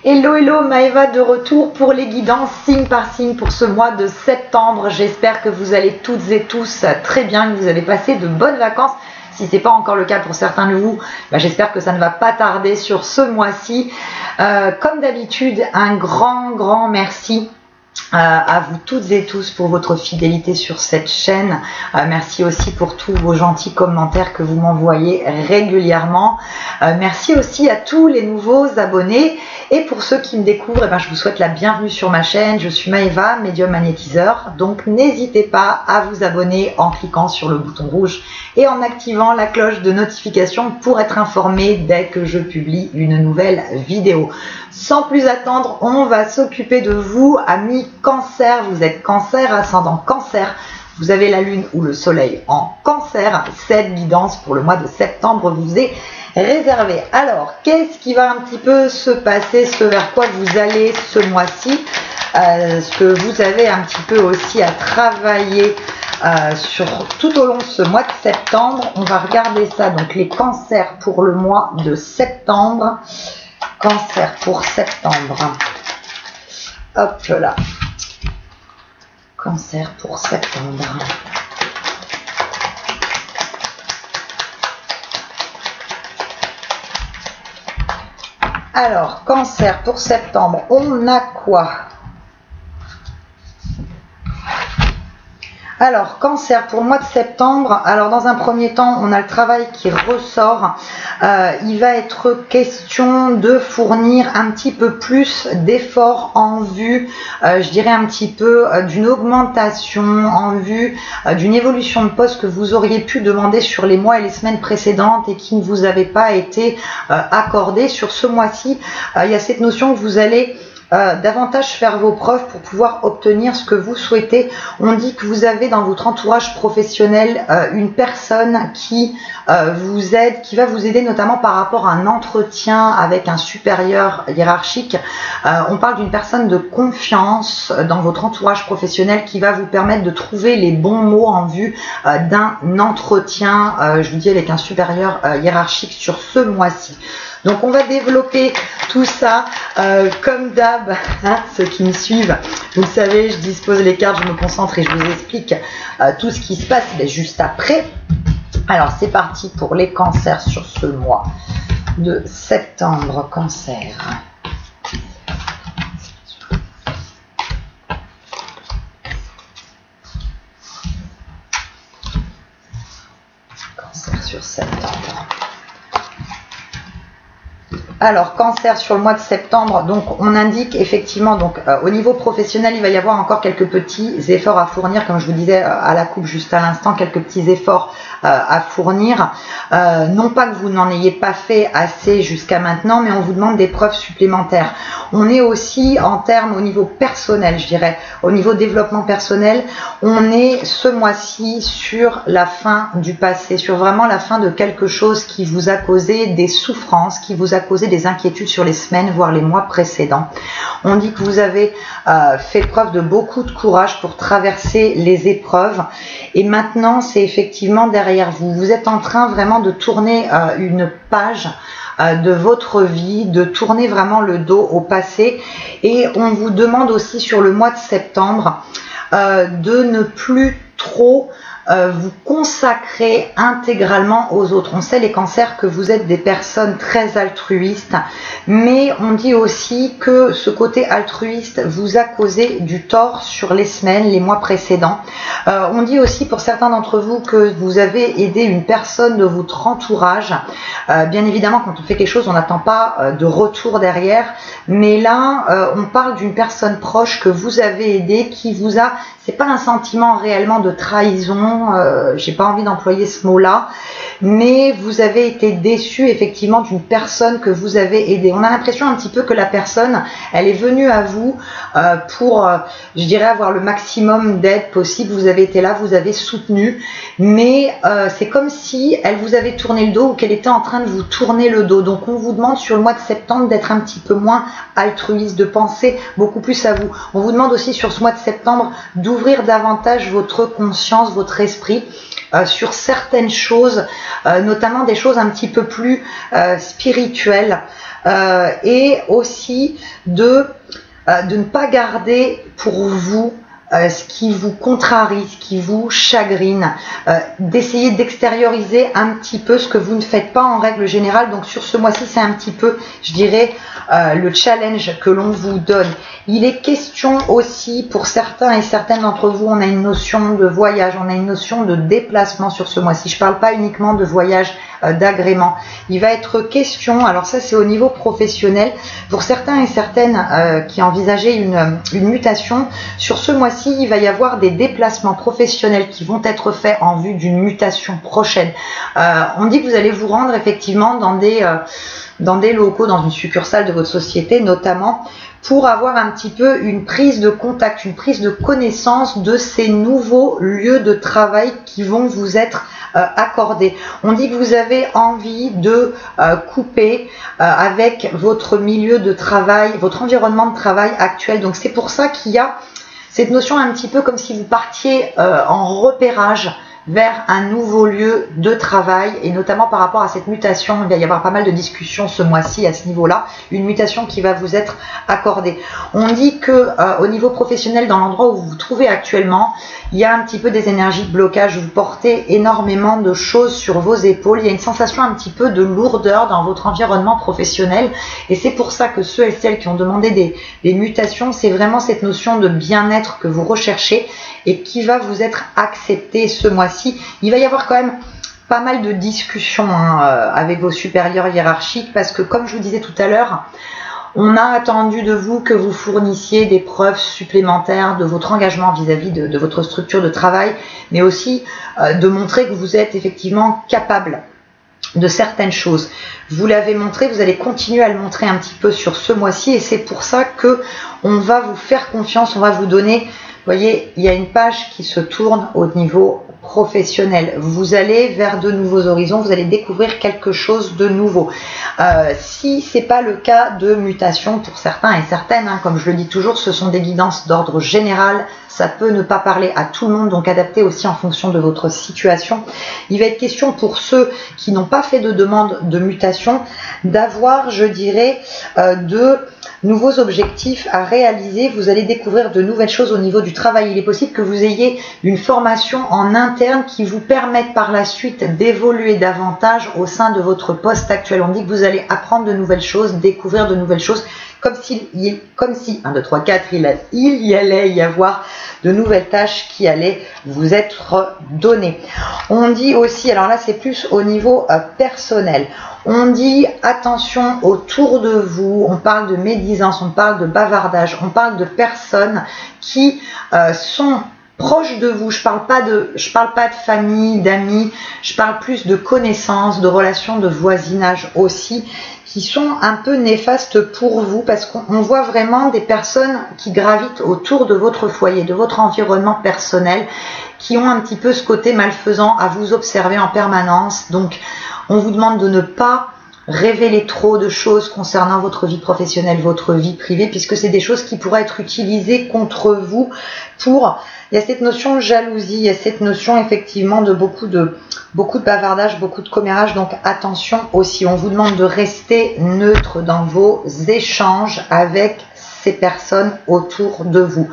Hello, hello, Maëva de retour pour les guidances signe par signe pour ce mois de septembre. J'espère que vous allez toutes et tous très bien, que vous avez passé de bonnes vacances. Si ce n'est pas encore le cas pour certains de vous, j'espère que ça ne va pas tarder sur ce mois-ci. Comme d'habitude, un grand merci à vous toutes et tous pour votre fidélité sur cette chaîne. Merci aussi pour tous vos gentils commentaires que vous m'envoyez régulièrement. Merci aussi à tous les nouveaux abonnés. Et pour ceux qui me découvrent, je vous souhaite la bienvenue sur ma chaîne. Je suis Maëva, médium magnétiseur. Donc n'hésitez pas à vous abonner en cliquant sur le bouton rouge et en activant la cloche de notification pour être informé dès que je publie une nouvelle vidéo. Sans plus attendre, on va s'occuper de vous, amis Cancer. Vous êtes Cancer, ascendant Cancer. Vous avez la lune ou le soleil en Cancer. Cette guidance pour le mois de septembre vous est réservée. Alors, qu'est-ce qui va un petit peu se passer, ce vers quoi vous allez ce mois-ci, ce que vous avez un petit peu aussi à travailler tout au long de ce mois de septembre. On va regarder ça, donc les cancers pour le mois de septembre. Cancer pour septembre. Hop là. Cancer pour septembre. Alors, Cancer pour septembre, on a quoi? Alors, Cancer pour le mois de septembre, alors dans un premier temps, on a le travail qui ressort. Il va être question de fournir un petit peu plus d'efforts en vue, je dirais un petit peu d'une augmentation, en vue d'une évolution de poste que vous auriez pu demander sur les mois et les semaines précédentes et qui ne vous avait pas été accordée. Sur ce mois-ci, il y a cette notion que vous allez davantage faire vos preuves pour pouvoir obtenir ce que vous souhaitez. On dit que vous avez dans votre entourage professionnel une personne qui vous aide, qui va vous aider notamment par rapport à un entretien avec un supérieur hiérarchique. On parle d'une personne de confiance dans votre entourage professionnel qui va vous permettre de trouver les bons mots en vue d'un entretien, je vous dis, avec un supérieur hiérarchique sur ce mois-ci. Donc on va développer tout ça comme d'hab, ceux qui me suivent, vous le savez, je dispose les cartes, je me concentre et je vous explique tout ce qui se passe juste après. Alors c'est parti pour les cancers sur ce mois de septembre. Cancer. Cancer sur septembre. Alors, Cancer sur le mois de septembre, donc on indique effectivement, donc au niveau professionnel, il va y avoir encore quelques petits efforts à fournir, comme je vous disais à la coupe juste à l'instant, quelques petits efforts à fournir. Non pas que vous n'en ayez pas fait assez jusqu'à maintenant, mais on vous demande des preuves supplémentaires. On est aussi en termes au niveau personnel, je dirais, au niveau développement personnel, on est ce mois-ci sur la fin du passé, sur vraiment la fin de quelque chose qui vous a causé des souffrances, qui vous a causé des inquiétudes sur les semaines, voire les mois précédents. On dit que vous avez fait preuve de beaucoup de courage pour traverser les épreuves et maintenant c'est effectivement derrière vous. Vous êtes en train vraiment de tourner une page de votre vie, de tourner vraiment le dos au passé et on vous demande aussi sur le mois de septembre de ne plus trop vous consacrer intégralement aux autres. On sait les cancers que vous êtes des personnes très altruistes, mais on dit aussi que ce côté altruiste vous a causé du tort sur les semaines, les mois précédents. On dit aussi pour certains d'entre vous que vous avez aidé une personne de votre entourage. Bien évidemment, quand on fait quelque chose, on n'attend pas de retour derrière, mais là, on parle d'une personne proche que vous avez aidée, qui vous a, c'est pas un sentiment réellement de trahison, j'ai pas envie d'employer ce mot-là, mais vous avez été déçu effectivement d'une personne que vous avez aidée. On a l'impression un petit peu que la personne, elle est venue à vous pour, je dirais, avoir le maximum d'aide possible. Vous avez été là, vous avez soutenu, mais c'est comme si elle vous avait tourné le dos ou qu'elle était en train de vous tourner le dos. Donc on vous demande sur le mois de septembre d'être un petit peu moins altruiste, de penser beaucoup plus à vous. On vous demande aussi sur ce mois de septembre d'ouvrir davantage votre conscience, votre esprit sur certaines choses, notamment des choses un petit peu plus spirituelles, et aussi de ne pas garder pour vous ce qui vous contrarie, ce qui vous chagrine, d'essayer d'extérioriser un petit peu ce que vous ne faites pas en règle générale. Donc sur ce mois-ci, c'est un petit peu, je dirais, le challenge que l'on vous donne. Il est question aussi, pour certains et certaines d'entre vous, on a une notion de voyage, on a une notion de déplacement sur ce mois-ci. Je ne parle pas uniquement de voyage d'agrément. Il va être question, alors ça c'est au niveau professionnel, pour certains et certaines qui envisageaient une mutation, sur ce mois-ci, il va y avoir des déplacements professionnels qui vont être faits en vue d'une mutation prochaine. On dit que vous allez vous rendre effectivement dans des locaux, dans une succursale de votre société notamment, pour avoir un petit peu une prise de contact, une prise de connaissance de ces nouveaux lieux de travail qui vont vous être accordés. On dit que vous avez envie de couper avec votre milieu de travail, votre environnement de travail actuel. Donc c'est pour ça qu'il y a cette notion un petit peu comme si vous partiez en repérage vers un nouveau lieu de travail, et notamment par rapport à cette mutation, il va y avoir pas mal de discussions ce mois-ci à ce niveau-là, une mutation qui va vous être accordée. On dit que au niveau professionnel, dans l'endroit où vous vous trouvez actuellement, il y a un petit peu des énergies de blocage, vous portez énormément de choses sur vos épaules, il y a une sensation un petit peu de lourdeur dans votre environnement professionnel, et c'est pour ça que ceux et celles qui ont demandé des mutations, c'est vraiment cette notion de bien-être que vous recherchez et qui va vous être acceptée ce mois-ci. Il va y avoir quand même pas mal de discussions avec vos supérieurs hiérarchiques, parce que comme je vous disais tout à l'heure, on a attendu de vous que vous fournissiez des preuves supplémentaires de votre engagement vis-à-vis de votre structure de travail, mais aussi de montrer que vous êtes effectivement capable de certaines choses. Vous l'avez montré, vous allez continuer à le montrer un petit peu sur ce mois-ci, et c'est pour ça que on va vous faire confiance, on va vous donner. Vous voyez, il y a une page qui se tourne au niveau professionnel. Vous allez vers de nouveaux horizons, vous allez découvrir quelque chose de nouveau. Si c'est pas le cas de mutation pour certains et certaines, comme je le dis toujours, ce sont des guidances d'ordre général. Ça peut ne pas parler à tout le monde, donc adapté aussi en fonction de votre situation. Il va être question pour ceux qui n'ont pas fait de demande de mutation d'avoir, je dirais, de nouveaux objectifs à réaliser. Vous allez découvrir de nouvelles choses au niveau du travail. Il est possible que vous ayez une formation en interne qui vous permette par la suite d'évoluer davantage au sein de votre poste actuel. On dit que vous allez apprendre de nouvelles choses, découvrir de nouvelles choses, comme si 1, 2, 3, 4, il y allait y avoir de nouvelles tâches qui allaient vous être données. On dit aussi, alors là c'est plus au niveau personnel, on dit attention autour de vous, on parle de médisance, on parle de bavardage, on parle de personnes qui sont proches de vous. Je parle pas de famille, d'amis, je parle plus de connaissances, de relations de voisinage aussi, qui sont un peu néfastes pour vous, parce qu'on voit vraiment des personnes qui gravitent autour de votre foyer, de votre environnement personnel, qui ont un petit peu ce côté malfaisant à vous observer en permanence. Donc on vous demande de ne pas révéler trop de choses concernant votre vie professionnelle, votre vie privée, puisque c'est des choses qui pourraient être utilisées contre vous pour... Il y a cette notion de jalousie, il y a cette notion effectivement de beaucoup de bavardage, beaucoup de commérage, donc attention aussi. On vous demande de rester neutre dans vos échanges avec ces personnes autour de vous.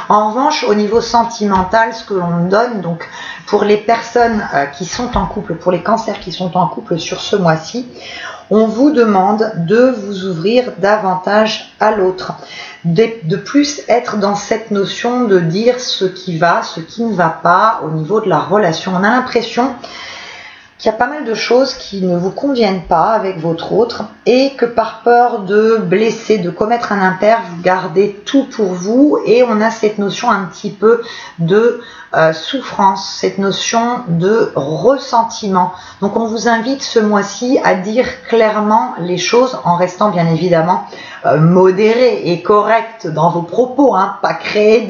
En revanche, au niveau sentimental, ce que l'on donne, donc pour les personnes qui sont en couple, pour les cancers qui sont en couple sur ce mois-ci, on vous demande de vous ouvrir davantage à l'autre, de plus être dans cette notion de dire ce qui va, ce qui ne va pas au niveau de la relation. On a l'impression qu'il y a pas mal de choses qui ne vous conviennent pas avec votre autre, et que par peur de blesser, de commettre un impair, vous gardez tout pour vous, et on a cette notion un petit peu de souffrance, cette notion de ressentiment. Donc on vous invite ce mois-ci à dire clairement les choses, en restant bien évidemment modéré et correct dans vos propos, pas créer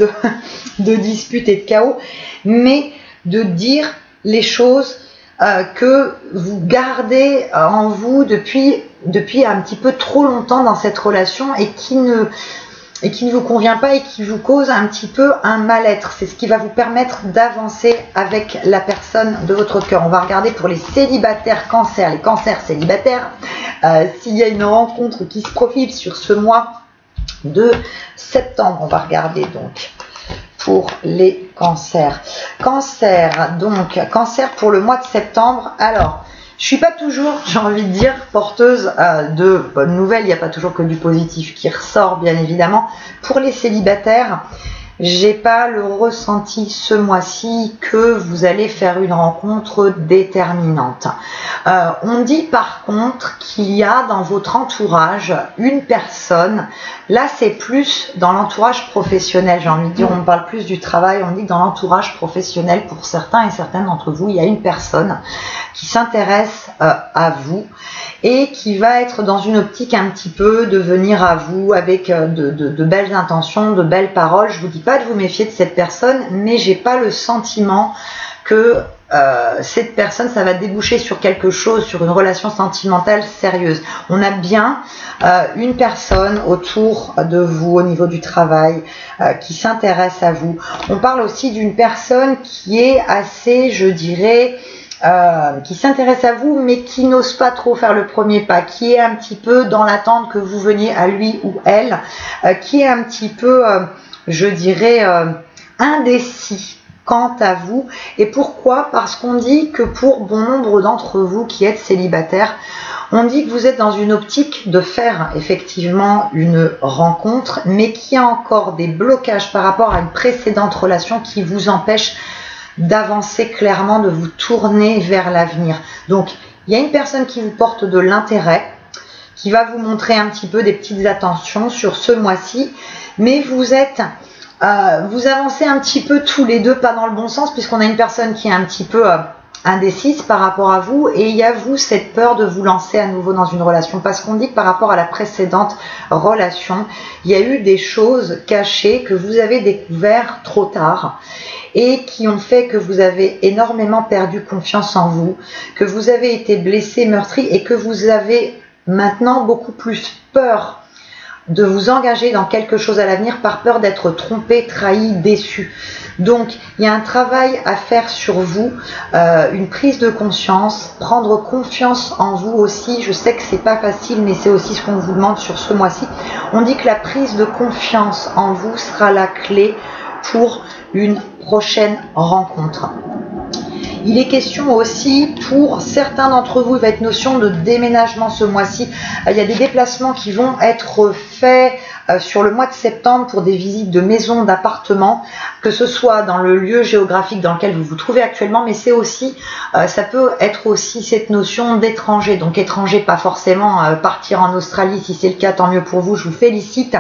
de disputes et de chaos, mais de dire les choses que vous gardez en vous depuis un petit peu trop longtemps dans cette relation, et qui et qui ne vous convient pas et qui vous cause un petit peu un mal-être. C'est ce qui va vous permettre d'avancer avec la personne de votre cœur. On va regarder pour les célibataires Cancer, les cancers célibataires, s'il y a une rencontre qui se profile sur ce mois de septembre. On va regarder donc pour les cancers. Cancer, donc cancer pour le mois de septembre. Alors, je suis pas toujours, j'ai envie de dire, porteuse de bonnes nouvelles. Il n'y a pas toujours que du positif qui ressort, bien évidemment. Pour les célibataires, j'ai pas le ressenti ce mois-ci que vous allez faire une rencontre déterminante. On dit par contre qu'il y a dans votre entourage une personne, là c'est plus dans l'entourage professionnel, j'ai envie de dire, on parle plus du travail, on dit que dans l'entourage professionnel, pour certains et certaines d'entre vous, il y a une personne qui s'intéresse à vous et qui va être dans une optique un petit peu de venir à vous avec de belles intentions, de belles paroles. Je vous dis pas de vous méfier de cette personne, mais j'ai pas le sentiment que cette personne, ça va déboucher sur quelque chose, sur une relation sentimentale sérieuse. On a bien une personne autour de vous au niveau du travail qui s'intéresse à vous. On parle aussi d'une personne qui est assez, je dirais, qui s'intéresse à vous mais qui n'ose pas trop faire le premier pas, qui est un petit peu dans l'attente que vous veniez à lui ou elle, qui est un petit peu, je dirais, indécis quant à vous. Et pourquoi? Parce qu'on dit que pour bon nombre d'entre vous qui êtes célibataires, on dit que vous êtes dans une optique de faire effectivement une rencontre, mais qu'il y a encore des blocages par rapport à une précédente relation qui vous empêchent d'avancer clairement, de vous tourner vers l'avenir. Donc, il y a une personne qui vous porte de l'intérêt, qui va vous montrer un petit peu des petites attentions sur ce mois-ci, mais vous avancez un petit peu tous les deux, pas dans le bon sens, puisqu'on a une personne qui est un petit peu indécise par rapport à vous, et il y a vous cette peur de vous lancer à nouveau dans une relation, parce qu'on dit que par rapport à la précédente relation, il y a eu des choses cachées que vous avez découvert trop tard, et qui ont fait que vous avez énormément perdu confiance en vous, que vous avez été blessé, meurtri, et que vous avez maintenant beaucoup plus peur de vous engager dans quelque chose à l'avenir par peur d'être trompé, trahi, déçu. Donc, il y a un travail à faire sur vous, une prise de conscience, prendre confiance en vous aussi. Je sais que c'est pas facile, mais c'est aussi ce qu'on vous demande sur ce mois-ci. On dit que la prise de confiance en vous sera la clé pour une prochaine rencontre. Il est question aussi pour certains d'entre vous, il va être notion de déménagement ce mois-ci. Il y a des déplacements qui vont être faits sur le mois de septembre pour des visites de maisons, d'appartements, que ce soit dans le lieu géographique dans lequel vous vous trouvez actuellement, mais c'est aussi, ça peut être aussi cette notion d'étranger. Donc étranger, pas forcément partir en Australie, si c'est le cas, tant mieux pour vous, je vous félicite.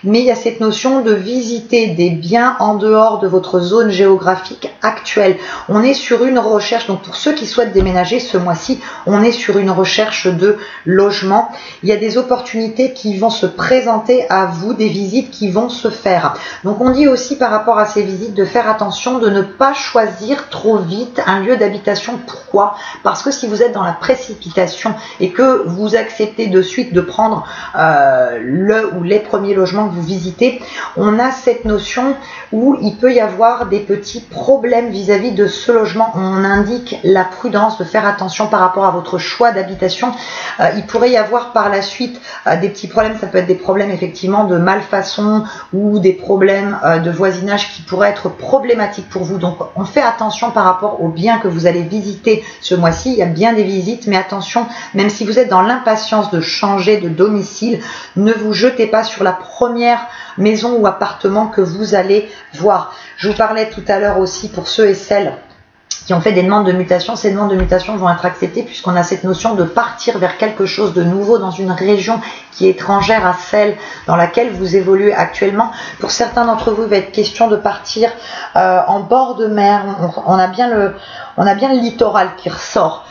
Mais il y a cette notion de visiter des biens en dehors de votre zone géographique actuelle. On est sur une recherche, donc pour ceux qui souhaitent déménager ce mois-ci, on est sur une recherche de logement. Il y a des opportunités qui vont se présenter à vous, des visites qui vont se faire. Donc on dit aussi par rapport à ces visites de faire attention, de ne pas choisir trop vite un lieu d'habitation. Pourquoi? Parce que si vous êtes dans la précipitation et que vous acceptez de suite de prendre le ou les premiers logements que vous visitez, on a cette notion où il peut y avoir des petits problèmes vis-à-vis de ce logement. On indique la prudence de faire attention par rapport à votre choix d'habitation. Il pourrait y avoir par la suite des petits problèmes, ça peut être des problèmes effectivement de malfaçon ou des problèmes de voisinage qui pourraient être problématiques pour vous. Donc on fait attention par rapport aux biens que vous allez visiter ce mois-ci. Il y a bien des visites, mais attention, même si vous êtes dans l'impatience de changer de domicile, ne vous jetez pas sur la première maison ou appartement que vous allez voir. Je vous parlais tout à l'heure aussi pour ceux et celles qui ont fait des demandes de mutation. Ces demandes de mutation vont être acceptées puisqu'on a cette notion de partir vers quelque chose de nouveau dans une région qui est étrangère à celle dans laquelle vous évoluez actuellement. Pour certains d'entre vous, il va être question de partir en bord de mer. On a bien le littoral qui ressort.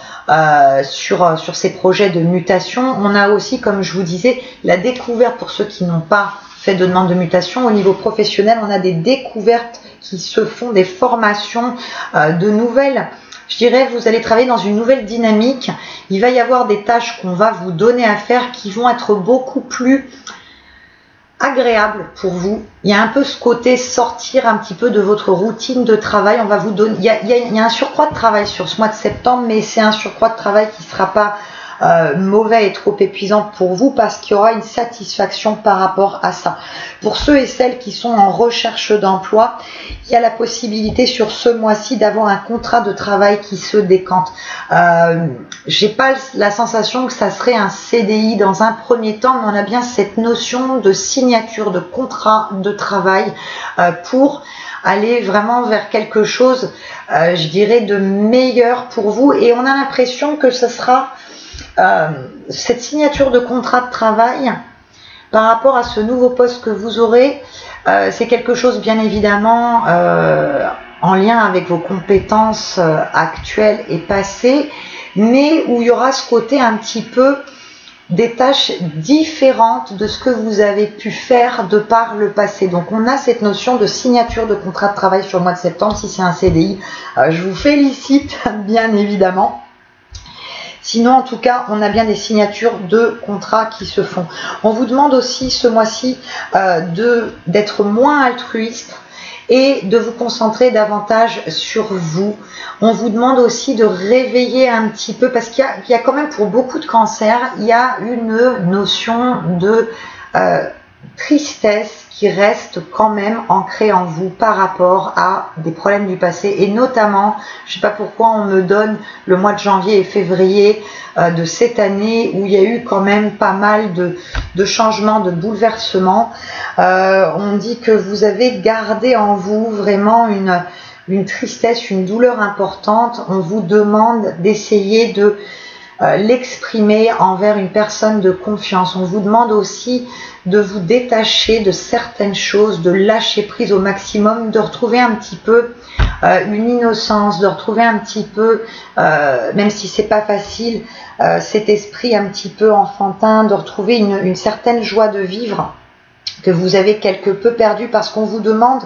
Sur ces projets de mutation. On a aussi, comme je vous disais, la découverte pour ceux qui n'ont pas fait de demande de mutation. Au niveau professionnel, on a des découvertes qui se font, des formations de nouvelles. Je dirais, vous allez travailler dans une nouvelle dynamique. Il va y avoir des tâches qu'on va vous donner à faire qui vont être beaucoup plus agréable pour vous. Il y a un peu ce côté sortir un petit peu de votre routine de travail. On va vous donner, il y a un surcroît de travail sur ce mois de septembre, mais c'est un surcroît de travail qui ne sera pas mauvais et trop épuisant pour vous parce qu'il y aura une satisfaction par rapport à ça. Pour ceux et celles qui sont en recherche d'emploi, il y a la possibilité sur ce mois-ci d'avoir un contrat de travail qui se décante. J'ai pas la sensation que ça serait un CDI dans un premier temps, mais on a bien cette notion de signature de contrat de travail pour aller vraiment vers quelque chose, je dirais, de meilleur pour vous. Et on a l'impression que ce sera cette signature de contrat de travail par rapport à ce nouveau poste que vous aurez, c'est quelque chose bien évidemment en lien avec vos compétences actuelles et passées, mais où il y aura ce côté un petit peu des tâches différentes de ce que vous avez pu faire de par le passé. Donc on a cette notion de signature de contrat de travail sur le mois de septembre. Si c'est un CDI, je vous félicite bien évidemment. Sinon, en tout cas, on a bien des signatures de contrats qui se font. On vous demande aussi ce mois-ci d'être moins altruiste et de vous concentrer davantage sur vous. On vous demande aussi de réveiller un petit peu, parce qu'il y a quand même pour beaucoup de cancers, il y a une notion de tristesse qui reste quand même ancrée en vous par rapport à des problèmes du passé, et notamment, je ne sais pas pourquoi on me donne le mois de janvier et février de cette année où il y a eu quand même pas mal de changements, de bouleversements. On dit que vous avez gardé en vous vraiment une tristesse, une douleur importante. On vous demande d'essayer de l'exprimer envers une personne de confiance. On vous demande aussi de vous détacher de certaines choses, de lâcher prise au maximum, de retrouver un petit peu une innocence, de retrouver un petit peu, même si c'est pas facile, cet esprit un petit peu enfantin, de retrouver une certaine joie de vivre que vous avez quelque peu perdu, parce qu'on vous demande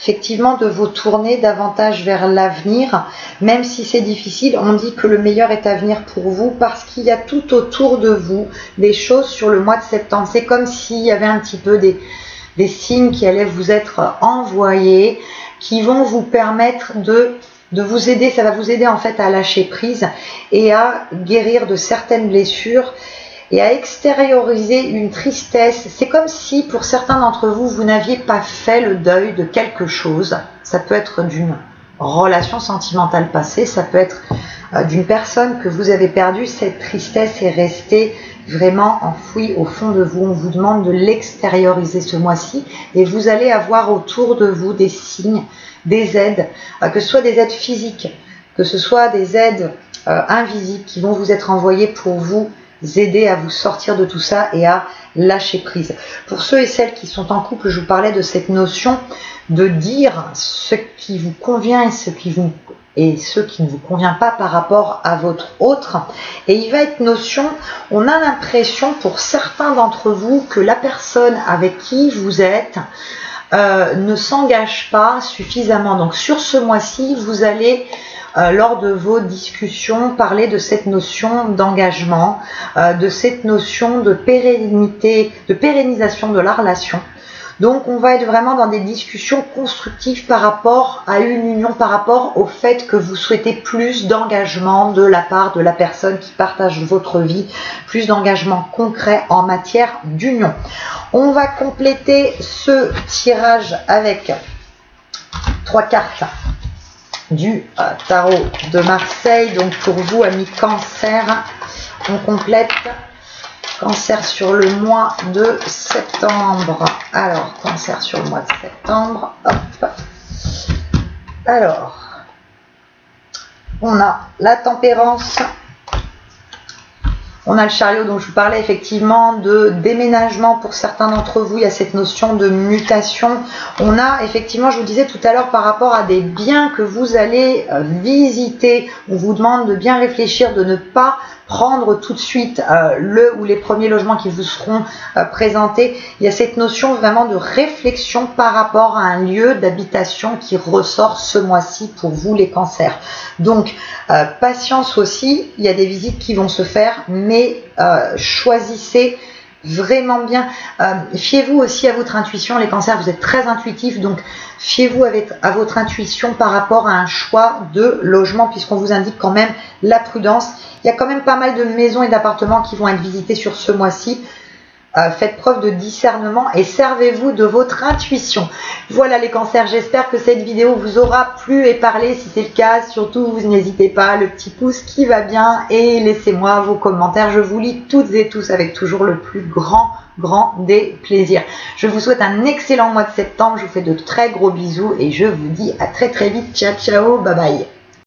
effectivement de vous tourner davantage vers l'avenir, même si c'est difficile. On dit que le meilleur est à venir pour vous, parce qu'il y a tout autour de vous des choses sur le mois de septembre. C'est comme s'il y avait un petit peu des signes qui allaient vous être envoyés, qui vont vous permettre de vous aider. Ça va vous aider en fait à lâcher prise et à guérir de certaines blessures et à extérioriser une tristesse. C'est comme si pour certains d'entre vous, vous n'aviez pas fait le deuil de quelque chose. Ça peut être d'une relation sentimentale passée, ça peut être d'une personne que vous avez perdue. Cette tristesse est restée vraiment enfouie au fond de vous. On vous demande de l'extérioriser ce mois-ci, et vous allez avoir autour de vous des signes, des aides, que ce soit des aides physiques, que ce soit des aides invisibles qui vont vous être envoyées pour vous aider à vous sortir de tout ça et à lâcher prise. Pour ceux et celles qui sont en couple, je vous parlais de cette notion de dire ce qui vous convient et ce qui ne vous convient pas par rapport à votre autre. Et il va être notion, on a l'impression pour certains d'entre vous que la personne avec qui vous êtes ne s'engage pas suffisamment. Donc sur ce mois-ci, vous allez lors de vos discussions parler de cette notion d'engagement, de cette notion de pérennité, de pérennisation de la relation. Donc on va être vraiment dans des discussions constructives par rapport à une union, par rapport au fait que vous souhaitez plus d'engagement de la part de la personne qui partage votre vie, plus d'engagement concret en matière d'union. On va compléter ce tirage avec 3 cartes du tarot de Marseille. Donc pour vous, amis Cancer, on complète Cancer sur le mois de septembre. Alors, Cancer sur le mois de septembre. Hop. Alors, on a la Tempérance. On a le Chariot dont je vous parlais, effectivement, de déménagement pour certains d'entre vous. Il y a cette notion de mutation. On a effectivement, je vous disais tout à l'heure, par rapport à des biens que vous allez visiter, on vous demande de bien réfléchir, de ne pas prendre tout de suite le ou les premiers logements qui vous seront présentés. Il y a cette notion vraiment de réflexion par rapport à un lieu d'habitation qui ressort ce mois-ci pour vous les Cancers. Donc patience aussi, il y a des visites qui vont se faire, mais choisissez vraiment bien. Fiez-vous aussi à votre intuition, les cancers, vous êtes très intuitifs, donc fiez-vous à votre intuition par rapport à un choix de logement, puisqu'on vous indique quand même la prudence. Il y a quand même pas mal de maisons et d'appartements qui vont être visités sur ce mois-ci. Faites preuve de discernement et servez-vous de votre intuition. Voilà les cancers, j'espère que cette vidéo vous aura plu et parlé. Si c'est le cas, surtout vous n'hésitez pas, le petit pouce qui va bien et laissez-moi vos commentaires. Je vous lis toutes et tous avec toujours le plus grand des plaisirs. Je vous souhaite un excellent mois de septembre, je vous fais de très gros bisous et je vous dis à très vite. Ciao, ciao, bye bye.